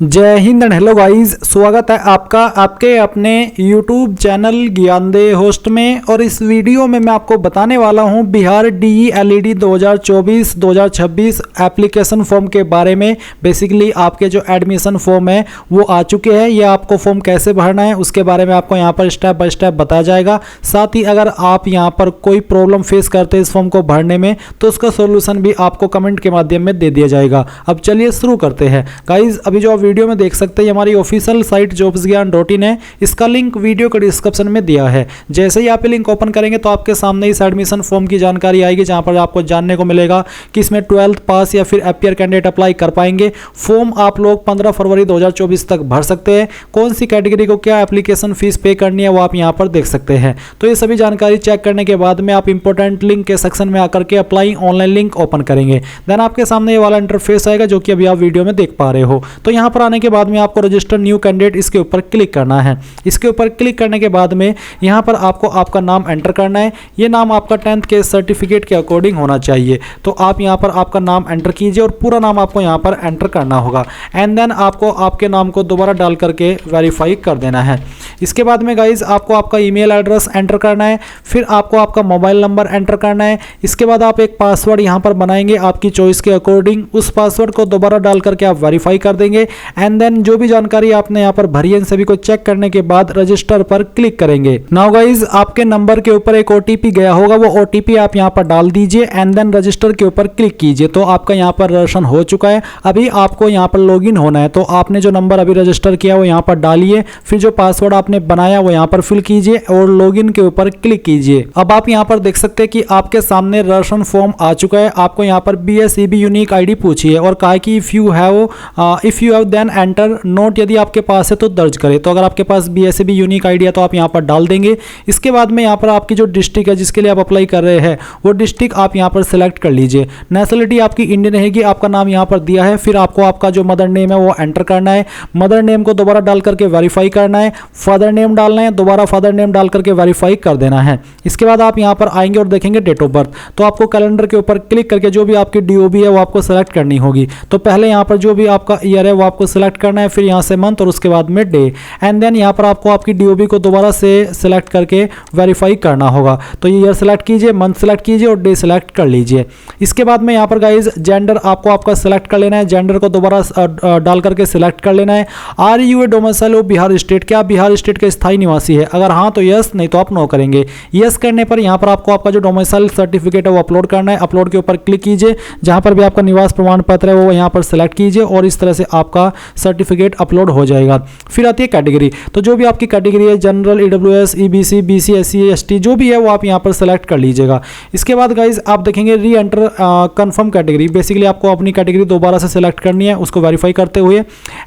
जय Hind and hello guys, स्वागत है आपका आपके अपने YouTube चैनल ज्ञानदे होस्ट में। और इस वीडियो में मैं आपको बताने वाला हूं बिहार DELED 2024-2026 एप्लीकेशन फॉर्म के बारे में। बेसिकली आपके जो एडमिशन फॉर्म है वो आ चुके हैं, ये आपको फॉर्म कैसे भरना है उसके बारे में आपको यहाँ पर स्टेप बाय स्टेप बताया जाएगा। साथ ही अगर आप यहाँ पर कोई प्रॉब्लम फेस करते हैं इस फॉर्म को भरने में तो उसका सोल्यूशन भी आपको कमेंट के माध्यम में दे दिया जाएगा। अब चलिए शुरू करते हैं गाइज। अभी जो वीडियो में देख सकते हैं हमारी ऑफिशियल साइट jobsgyan.in है, इसका लिंक वीडियो के डिस्क्रिप्शन में दिया है। जैसे ही आप लिंक ओपन करेंगे तो आपके सामने इस एडमिशन फॉर्म की जानकारी आएगी, जहां पर आपको जानने को मिलेगा कि इसमें 12th पास या फिर एपियर कैंडिडेट अप्लाई कर पाएंगे। फॉर्म आप लोग 15 फरवरी 2024 तक भर सकते हैं। कौन सी कैटेगरी को क्या एप्लीकेशन फीस पे करनी है वो आप यहाँ पर देख सकते हैं। तो ये सभी जानकारी चेक करने के बाद में आप इंपॉर्टेंट लिंक के सेक्शन में आकर के अप्लाई ऑनलाइन लिंक ओपन करेंगे। देन आपके सामने ये वाला इंटरफेस आएगा जो कि अभी आप वीडियो में देख पा रहे हो। तो यहाँ पर आने के बाद में आपको रजिस्टर न्यू कैंडिडेट इसके ऊपर क्लिक करना है। इसके ऊपर क्लिक करने के बाद में यहाँ पर आपको आपका नाम एंटर करना है। ये नाम आपका 10th के सर्टिफिकेट के अकॉर्डिंग होना चाहिए। तो आप यहाँ पर आपका नाम एंटर कीजिए और पूरा नाम आपको यहाँ पर एंटर करना होगा। एंड देन आपको आपके नाम को दोबारा डाल करके वेरीफाई कर देना है। इसके बाद में गाइज आपको आपका ईमेल एड्रेस एंटर करना है, फिर आपको आपका मोबाइल नंबर एंटर करना है। इसके बाद आप एक पासवर्ड यहाँ पर बनाएंगे आपकी चॉइस के अकॉर्डिंग। उस पासवर्ड को दोबारा डाल करके आप वेरीफाई कर देंगे। एंड देन जो भी जानकारी आपने यहाँ पर भरी है इन सभी को चेक करने के बाद रजिस्टर पर क्लिक करेंगे। नाउ गाइज आपके नंबर के ऊपर एक OTP गया होगा, वो OTP आप यहाँ पर डाल दीजिए एंड देन रजिस्टर के ऊपर क्लिक कीजिए। तो आपका यहाँ पर रजिस्ट्रेशन हो चुका है। अभी आपको यहाँ पर लॉगिन होना है। तो आपने जो नंबर अभी रजिस्टर किया वो यहाँ पर डालिए, फिर जो पासवर्ड आपने बनाया वो यहाँ पर फिल कीजिए और लॉगिन के ऊपर क्लिक कीजिए। अब आप यहाँ पर देख सकते हैं कि आपके सामने रजिस्ट्रेशन फॉर्म आ चुका है। आपको यहाँ पर BSEB यूनिक ID पूछी है और कहा कि if you have then enter note, यदि आपके पास है तो दर्ज करें। तो अगर आपके पास BSEB यूनिक ID है तो आप यहाँ पर डाल देंगे। इसके बाद में यहाँ पर आपकी जो डिस्ट्रिक्ट है जिसके लिए आप अप्लाई कर रहे हैं वो डिस्ट्रिक्ट आप यहाँ पर सिलेक्ट कर लीजिए। नेशनलिटी आपकी इंडियन रहेगी, आपका नाम यहाँ पर दिया है। फिर आपको आपका जो मदर नेम है वो एंटर करना है। मदर नेम को दोबारा डाल करके वेरीफाई करना है। फादर नेम डालना है, दोबारा फादर नेम डाल करके वेरीफाई कर देना है। इसके बाद आप यहाँ पर आएंगे और देखेंगे डेट ऑफ बर्थ। तो आपको कैलेंडर के ऊपर क्लिक करके जो भी आपकी DOB है वो आपको सेलेक्ट करनी होगी। तो पहले यहाँ पर जो भी आपका ईयर है वो आपको सेलेक्ट करना है, फिर यहाँ से मंथ और उसके बाद में डे। एंड देन यहाँ पर आपको आपकी DOB को दोबारा से सिलेक्ट करके वेरीफाई करना होगा। तो ये ईयर सेलेक्ट कीजिए, मंथ सेलेक्ट कीजिए और डे सेलेक्ट कर लीजिए। इसके बाद में यहाँ पर गाइज जेंडर आपको आपका सेलेक्ट कर लेना है। जेंडर को दोबारा डाल करके सिलेक्ट कर लेना है। Are you a domicile of Bihar state, क्या आप बिहार स्टेट के स्थायी निवासी है? अगर हाँ तो यस, नहीं तो आप नो करेंगे। यस करने पर यहाँ पर आपको आपका जो डोमिसाइल सर्टिफिकेट है वो अपलोड करना है। अपलोड के ऊपर क्लिक कीजिए, जहाँ पर भी आपका निवास प्रमाण पत्र है वो यहाँ पर सेलेक्ट कीजिए और इस तरह से आपका सर्टिफिकेट अपलोड हो जाएगा। फिर आती है कैटेगरी। तो जो भी आपकी कैटेगरी है, general, EWS, EBC, BC, SC, ST जो भी है वो आप यहाँ पर सेलेक्ट कर लीजिएगा। इसके बाद गाइज आप देखेंगे री एंटर कंफर्म कैटेगरी। बेसिकली आपको अपनी कैटेगरी दोबारा से सेलेक्ट करनी है उसको वेरीफाई करते हुए।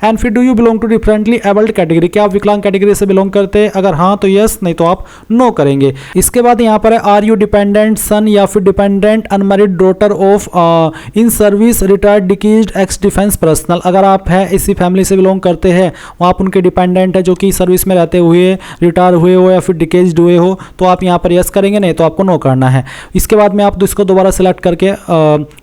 एंड फिर do you belong to differently abled category, क्या आप विकलांग कैटेगरी से बिलोंग करते हैं? अगर हाँ तो यस, नहीं तो आप नो करेंगे। इसके बाद यहाँ पर है आर यू डिपेंडेंट सन या फिर dependent unmarried daughter of in service retired deceased ex defence personal. अगर आप है इसी फैमिली से बिलोंग करते हैं, वो आप उनके डिपेंडेंट है जो कि सर्विस में रहते हुए रिटायर हुए हो या फिर डिकेज्ड हुए हो, तो आप यहाँ पर यस करेंगे, नहीं तो आपको नो करना है। इसके बाद में आप इसको दोबारा सेलेक्ट करके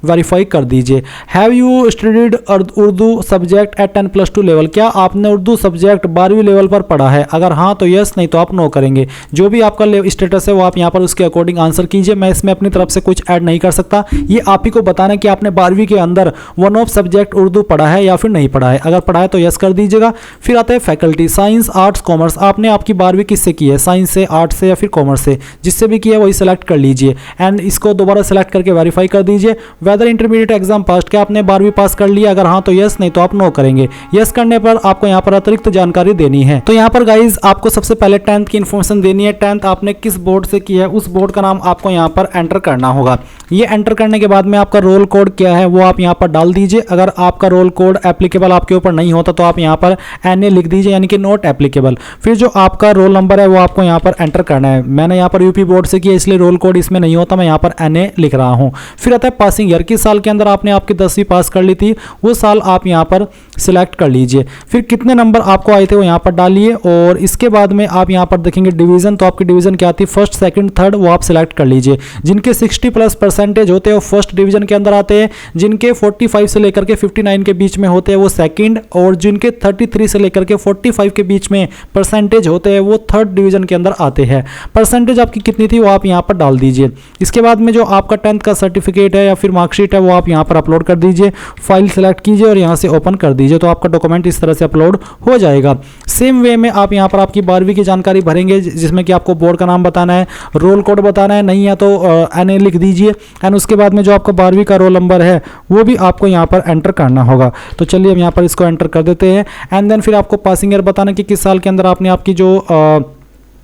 वेरीफाई कर दीजिए। Have you studied Urdu subject at 10+2 level, क्या आपने उर्दू सब्जेक्ट 12वीं लेवल पर पढ़ा है? अगर हाँ तो यस, नहीं तो आप नो करेंगे। जो भी आपका स्टेटस है वो आप यहाँ पर उसके अकॉर्डिंग आंसर कीजिए। मैं इसमें अपनी तरफ से कुछ ऐड नहीं कर सकता, ये आप ही को बताना कि आपने 12वीं के अंदर वन ऑफ सब्जेक्ट उर्दू पढ़ा है या फिर नहीं पढ़ा है। अगर पढ़ा है तो यस कर दीजिएगा। फिर आता है फैकल्टी, साइंस, आर्ट्स, कॉमर्स। आपने आपकी 12वीं किससे की है? साइंस से, आर्ट्स से या फिर कॉमर्स से, जिससे भी किया है वही सेलेक्ट कर लीजिए। एंड इसको दोबारा सेलेक्ट करके वेरीफाई कर दीजिए। वेदर इंटरमीडिएट एग्जाम पास, क्या आपने 12वीं पास कर लिया? अगर हाँ तो यस, नहीं तो आप नो करेंगे। यस करने पर आपको यहाँ पर अतिरिक्त जानकारी देनी है। तो यहाँ पर गाइज आपको सबसे पहले 10th की इन्फॉर्मेशन देनी है। 10th आपने किस बोर्ड से किया है उस बोर्ड का नाम आपको यहाँ पर एंटर करना होगा। ये एंटर करने के बाद में आपका रोल कोड क्या है वो आप यहाँ पर डाल दीजिए। अगर आपका रोल कोड एप्लीकेबल आपके ऊपर नहीं होता तो आप यहाँ पर NA लिख दीजिए, यानी कि नॉट एप्लीकेबल। फिर जो आपका रोल नंबर है वो आपको यहाँ पर एंटर करना है। मैंने यहाँ पर UP बोर्ड से किया इसलिए रोल कोड इसमें नहीं होता, मैं यहाँ पर NA लिख रहा हूँ। फिर आता है पासिंग ईयर, किस साल के अंदर आपने आपकी 10वीं पास कर ली थी वो साल आप यहाँ पर सिलेक्ट कर लीजिए। फिर कितने नंबर आपको आए थे वो यहाँ पर डालिए और इसके बाद में आप यहाँ पर देखेंगे डिवीजन। तो आपकी डिवीजन क्या आती है? फर्स्ट, सेकंड, थर्ड, वो आप सिलेक्ट कर लीजिए। जिनके 60+ % होते हैं वो फर्स्ट डिवीजन के अंदर आते हैं, जिनके 45 से लेकर के 59 के बीच में होते हैं वो सेकंड सेकंड, और जिनके 33 से लेकर के 45 के बीच में परसेंटेज होते हैं वो थर्ड डिवीजन के अंदर आते हैं। परसेंटेज आपकी कितनी थी वो आप यहाँ पर डाल दीजिए। इसके बाद में जो आपका 10th का सर्टिफिकेट है या फिर मार्कशीट है वो आप यहाँ पर अपलोड कर दीजिए। फाइल सेलेक्ट कीजिए और यहाँ से ओपन कर दीजिए, तो आपका डॉक्यूमेंट इस तरह से अपलोड हो जाएगा। सेम वे में आप यहाँ पर आपकी 12वीं की जानकारी भरेंगे, जिसमें कि आपको बोर्ड का नाम बताना है, रोल कोड बताना है, नहीं है तो NA लिख दीजिए। एंड उसके बाद में जो आपका 12वीं का रोल नंबर है वो भी आपको यहाँ पर एंटर करना होगा। तो चलिए हम यहाँ पर इसको एंटर कर देते हैं। एंड देन फिर आपको पासिंग ईयर बताना कि किस साल के अंदर आपने आपकी जो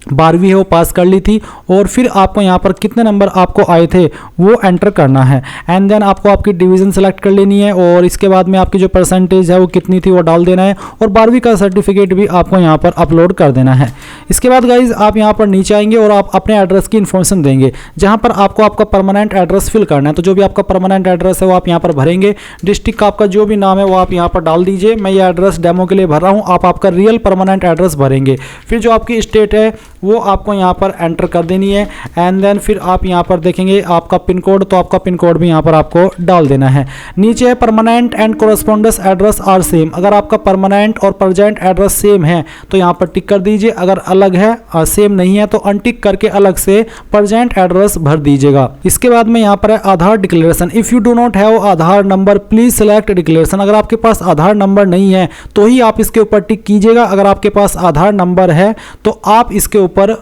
12वीं है वो पास कर ली थी, और फिर आपको यहाँ पर कितने नंबर आपको आए थे वो एंटर करना है। एंड देन आपको आपकी डिवीज़न सेलेक्ट कर लेनी है, और इसके बाद में आपकी जो परसेंटेज है वो कितनी थी वो डाल देना है, और 12वीं का सर्टिफिकेट भी आपको यहाँ पर अपलोड कर देना है। इसके बाद गाइज आप यहाँ पर नीचे आएंगे और आप अपने एड्रेस की इन्फॉर्मेशन देंगे, जहाँ पर आपको आपका परमानेंट एड्रेस फिल करना है। तो जो भी आपका परमानेंट एड्रेस है वो आप यहाँ पर भरेंगे। डिस्ट्रिक्ट का आपका जो भी नाम है वो आप यहाँ पर डाल दीजिए। मैं ये एड्रेस डेमो के लिए भर रहा हूँ, आप आपका रियल परमानेंट एड्रेस भरेंगे। फिर जो आपकी स्टेट है वो आपको यहाँ पर एंटर कर देनी है। एंड देन फिर आप यहाँ पर देखेंगे आपका पिन कोड, तो आपका पिन कोड भी यहाँ पर आपको डाल देना है। नीचे है permanent and correspondence address are same. अगर आपका परमानेंट और प्रेजेंट एड्रेस सेम है तो यहाँ पर टिक कर दीजिए, अगर अलग है सेम नहीं है तो अनटिक करके अलग से प्रेजेंट एड्रेस भर दीजिएगा। इसके बाद में यहाँ पर है Aadhaar declaration. If you do not have Aadhaar number please select declaration. अगर आपके पास आधार नंबर नहीं है तो ही आप इसके ऊपर टिक कीजिएगा। अगर आपके पास आधार नंबर है तो आप इसके ऊपर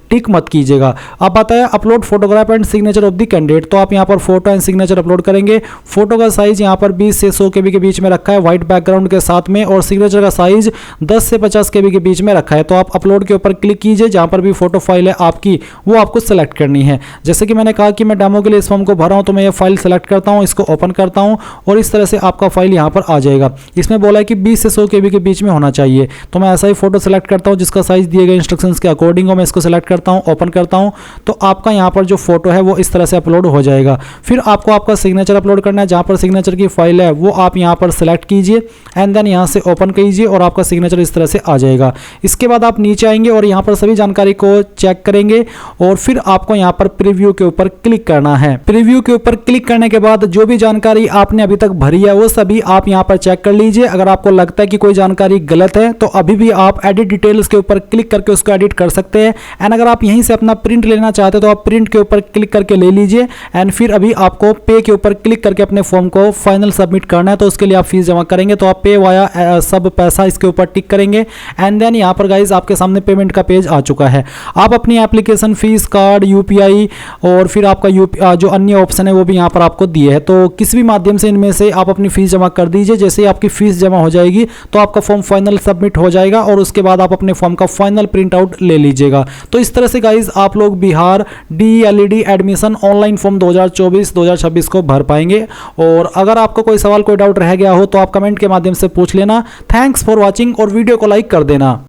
टिक मत कीजिएगा। अब बताया upload photograph and signature of the candidate. तो आप यहाँ पर फोटो एंड सिग्नेचर अपलोड करेंगे। फोटो का साइज यहाँ पर 20 से 100 KB के बीच में रखा है व्हाइट बैकग्राउंड के साथ में, और सिग्नेचर का साइज 10 से 50 KB के बीच में रखा है। तो आप अपलोड के ऊपर क्लिक कीजिए। जहाँ पर भी फोटो फाइल है आपकी वो आपको सेलेक्ट करनी है। जैसे कि मैंने कहा कि मैं डेमो के लिए इस फॉर्म को भरा हूँ, तो मैं ये फाइल सेलेक्ट करता हूँ, इसको ओपन करता हूँ, और इस तरह से आपका फाइल यहाँ पर आ जाएगा। इसमें बोला है कि 20 से 100 KB के बीच में होना चाहिए। तो मैं ऐसा ही फोटो सेलेक्ट करता हूँ जिसका साइज दिए गए इंस्ट्रक्शंस के अकॉर्डिंग हो। मैं इसको सेलेक्ट करता हूँ, ओपन करता हूँ, तो आपका यहाँ पर जो फोटो है वो इस तरह से अपलोड हो जाएगा। फिर आपको आपका सिग्नेचर अपलोड करना है। जहाँ पर सिग्नेचर की फाइल है वो आप यहाँ पर सेलेक्ट कीजिए, एंड देन यहाँ से ओपन कीजिए, और आपका सिग्नेचर इस तरह से आ जाएगा। इसके बाद आप नीचे आएंगे और यहाँ पर सभी जानकारी को चेक करेंगे, और फिर आपको यहाँ पर प्रीव्यू के ऊपर क्लिक करना है। प्रीव्यू के ऊपर क्लिक करने के बाद जो भी जानकारी आपने अभी तक भरी है वो सभी आप यहाँ पर चेक कर लीजिए। अगर आपको लगता है कि कोई जानकारी गलत है तो अभी भी आप एडिट डिटेल्स के ऊपर क्लिक करके उसको एडिट कर सकते हैं। एंड अगर आप यहीं से अपना प्रिंट लेना चाहते हैं तो आप प्रिंट के ऊपर क्लिक करके ले लीजिए। एंड फिर अभी आपको पे के ऊपर क्लिक करके अपने फॉर्म को फाइनल सबमिट करना है। तो उसके लिए आप फीस जमा करेंगे, तो आप पे वाया सब पैसा इसके ऊपर टिक करेंगे। एंड देन यहाँ पर गाइज आपके सामने पेमेंट का पेज आ चुका है। आप अपनी एप्लीकेशन फीस, कार्ड, UPI और फिर आपका जो अन्य ऑप्शन है वो भी यहाँ पर आपको दिए है। तो किसी भी माध्यम से इनमें से आप अपनी फीस जमा कर दीजिए। जैसे ही आपकी फीस जमा हो जाएगी तो आपका फॉर्म फाइनल सबमिट हो जाएगा, और उसके बाद आप अपने फॉर्म का फाइनल प्रिंट आउट ले लीजिएगा। तो इस तरह से गाइज आप लोग Bihar DELED admission online form 2024-2026 को भर पाएंगे। और अगर आपको कोई सवाल, कोई डाउट रह गया हो तो आप कमेंट के माध्यम से पूछ लेना। थैंक्स फॉर वॉचिंग, और वीडियो को लाइक कर देना।